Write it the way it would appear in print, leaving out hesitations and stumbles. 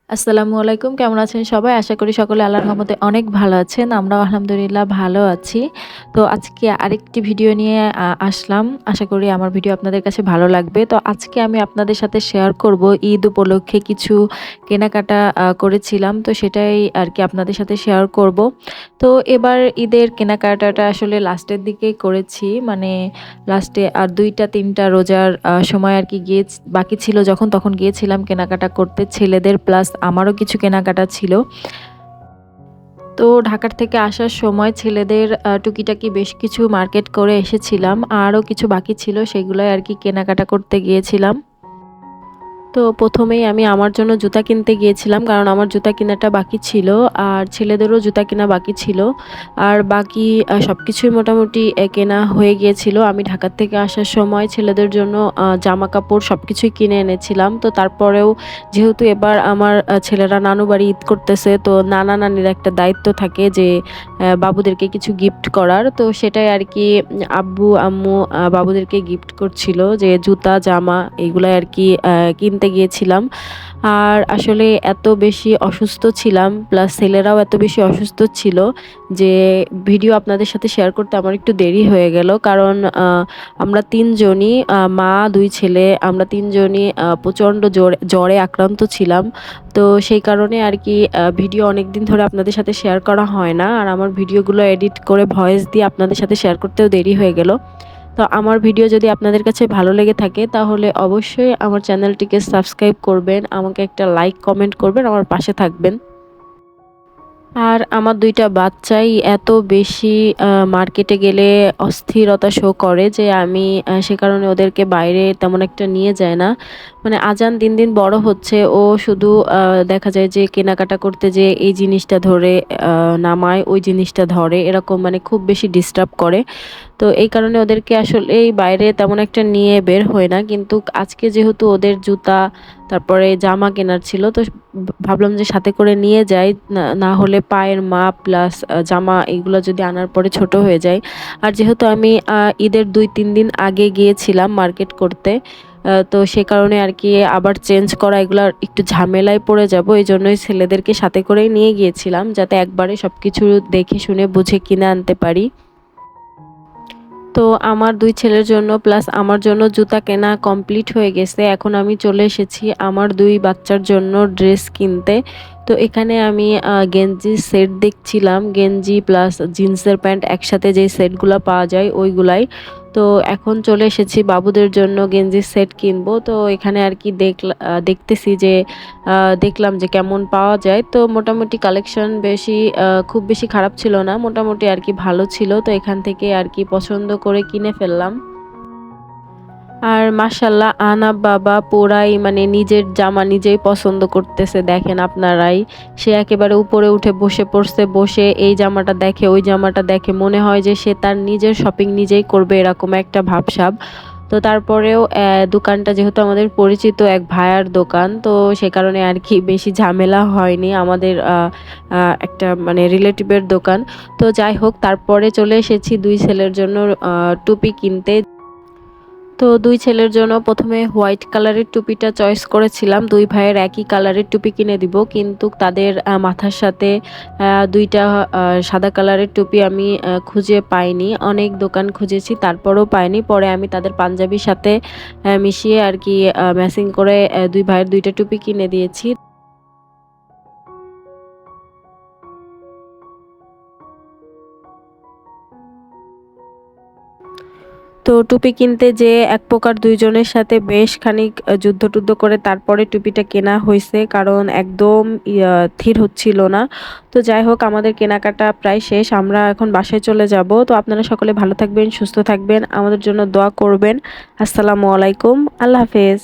আসসালামু আলাইকুম। কেমন আছেন সবাই? আশা করি সকলে আল্লাহর রহমতে অনেক ভালো আছেন। আমরাও আলহামদুলিল্লাহ ভালো আছি। তো আজকে আরেকটি ভিডিও নিয়ে আসলাম। আশা করি আমার ভিডিও আপনাদের কাছে ভালো লাগবে। তো আজকে আমি আপনাদের সাথে শেয়ার করব ঈদ উপলক্ষে কিছু কেনাকাটা করেছিলাম। তো সেটাই আরকি আপনাদের সাথে শেয়ার করব। তো এবার ঈদের কেনাকাটাটা আসলে লাস্টের দিকেই করেছি। মানে লাস্টে আর ২ টা ৩ টা রোজার সময় আরকি বাকি ছিল যখন তখন গিয়েছিলাম কেনাকাটা করতে ছেলেদের প্লাস আমারও কিছু কেনাকাটা ছিল। তো ঢাকার থেকে আসার সময় ছেলেদের টুকিটাকি বেশ কিছু মার্কেট করে এসেছিলাম। আরও কিছু বাকি ছিল সেগুলাই আরকি কেনাকাটা করতে গিয়েছিলাম। তো ১ম এই আমি আমার জন্য জুতা কিনতে গিয়েছিলাম। কারণ আমার জুতা কেনাটা বাকি ছিল। আর ছেলেদেরও জুতা কেনা বাকি ছিল। আর বাকি সবকিছুই মোটামুটি কেনা হয়ে গিয়েছিল। আমি ঢাকা থেকে আসার সময় ছেলেদের জন্য জামাকাপড় সবকিছুই কিনে এনেছিলাম। তো তারপরেও যেহেতু এবার আমার ছেলেরা নানু বাড়ি ঈদ করতেছে, তো নানা-নানির একটা দায়িত্ব থাকে যে বাবুদেরকে কিছু গিফট করার। তো সেটাই আরকি আব্বু, আম্মু বাবুদেরকে গিফট করছিল যে জুতা, জামা এগুলাই আরকি কিনতে গিয়েছিলাম। আর আসলে এত বেশি অসুস্থ ছিলাম প্লাস ছেলেরাও এত বেশি অসুস্থ ছিল যে ভিডিও আপনাদের সাথে শেয়ার করতে আমার একটু দেরি হয়ে গেল। কারণ আমরা ৩ জনই মা, ২ ছেলে আমরা ৩ জনই প্রচণ্ড জ্বরে আক্রান্ত ছিলাম। তো সেই কারণে আরকি ভিডিও অনেকদিন ধরে আপনাদের সাথে শেয়ার করা হয় না। আর আমার ভিডিওগুলো এডিট করে ভয়েস দিয়ে আপনাদের সাথে শেয়ার করতেও দেরি হয়ে গেল। তো আমার ভিডিও যদি আপনাদের কাছে ভালো লেগে থাকে তাহলে অবশ্যই আমার চ্যানেলটিকে সাবস্ক্রাইব করবেন, আমাকে একটা লাইক কমেন্ট করবেন, আমার পাশে থাকবেন। আর আমার ২ টা বাচ্চাই এত বেশি মার্কেটে গেলে অস্থিরতা শো করে যে আমি সে কারণে ওদেরকে বাইরে তেমন একটা নিয়ে যাই না। মানে আজান দিন, দিন বড় হচ্ছে। ও শুধু দেখা যায় যে কেনাকাটা করতে যেয়ে এই জিনিসটা ধরে নামায়, ওই জিনিসটা ধরে। এরকম মানে খুব বেশি ডিস্টার্ব করে। তো এই কারণে ওদেরকে আসলেই বাইরে তেমন একটা নিয়ে বের হই না। কিন্তু আজকে যেহেতু ওদের জুতা, তারপরে জামা কেনার ছিল তো ভাবলাম যে সাথে করে নিয়ে যাই। না হলে পায়ের মাপ প্লাস জামা এগুলো যদি আনার পরে ছোট হয়ে যায়। আর যেহেতু আমি ঈদের ২-৩ দিন আগে গিয়েছিলাম মার্কেট করতে। তো সে কারণে আরকি আবার চেঞ্জ করা এগুলা একটু ঝামেলায় পড়ে যাবো। এজন্যই ছেলেদেরকে সাথে করেই নিয়ে গিয়েছিলাম যাতে একবারে সবকিছু দেখে শুনে বুঝে কিনে আনতে পারি। তো আমার ২ ছেলের জন্য প্লাস আমার জন্য জুতা কেনা কমপ্লিট হয়ে গেছে। এখন আমি চলে এসেছি আমার ২ বাচ্চার জন্য ড্রেস কিনতে। তো এখানে আমি গেঞ্জির সেট দেখছিলাম। গেঞ্জি প্লাস জিন্সের প্যান্ট একসাথে যেই সেটগুলা পাওয়া যায় ওইগুলাই। তো এখন চলে এসেছি বাবুদের জন্য গেঞ্জির সেট কিনবো। তো এখানে আরকি দেখতেছি যে দেখলাম যে কেমন পাওয়া যায়। তো মোটামুটি কালেকশন খুব বেশি খারাপ ছিল না। মোটামুটি আরকি ভালো ছিল। তো এখান থেকে আরকি পছন্দ করে কিনে ফেললাম। আর মাশাআল্লাহ আনাব বাবা পুরাই মানে নিজের জামা নিজেই পছন্দ করতেছে দেখেন আপনারাই। সে একেবারে উপরে উঠে বসে পড়ছে। বসে এই জামাটা দেখে, ওই জামাটা দেখে। মনে হয় যে সে তার নিজের শপিং নিজেই করবে এরকম একটা ভাবসাব। তো তারপরেও দোকানটা যেহেতু আমাদের পরিচিত এক ভাইয়ার দোকান, তো সে কারণে আরকি বেশি ঝামেলা হয়নি। আমাদের একটা মানে রিলেটিভের দোকান। তো যাই হোক তারপরে চলে এসেছি ২ ছেলের জন্য টুপি কিনতে। তো ২ ছেলের জন্য ১ম এ হোয়াইট কালারের টুপিটা চয়েস করেছিলাম। ২ ভাইয়ের একই কালারের টুপি কিনে দিব। কিন্তু তাদের মাথার সাথে ২ টা সাদা কালারের টুপি আমি খুঁজে পাইনি। অনেক দোকান খুঁজেছি তারপরেও পাইনি। পরে আমি তাদের পাঞ্জাবির সাথে মিশিয়ে আরকি ম্যাচিং করে ২ ভাইয়ের ২ টা টুপি কিনে দিয়েছি। তো টুপি কিনতে যেয়ে এক প্রকার ২ জনের সাথে বেশ খানিক যুদ্ধ-টুদ্ধ করে তারপরে টুপিটা কেনা হইছে। কারণ একদম থির হচ্ছিল না। তো যাই হোক আমাদের কেনাকাটা প্রায় শেষ। আমরা এখন বাসায় চলে যাবো। তো আপনারা সকলে ভালো থাকবেন, সুস্থ থাকবেন। আমাদের জন্য দোয়া করবেন। আসসালামু আলাইকুম। আল্লাহ হাফেজ।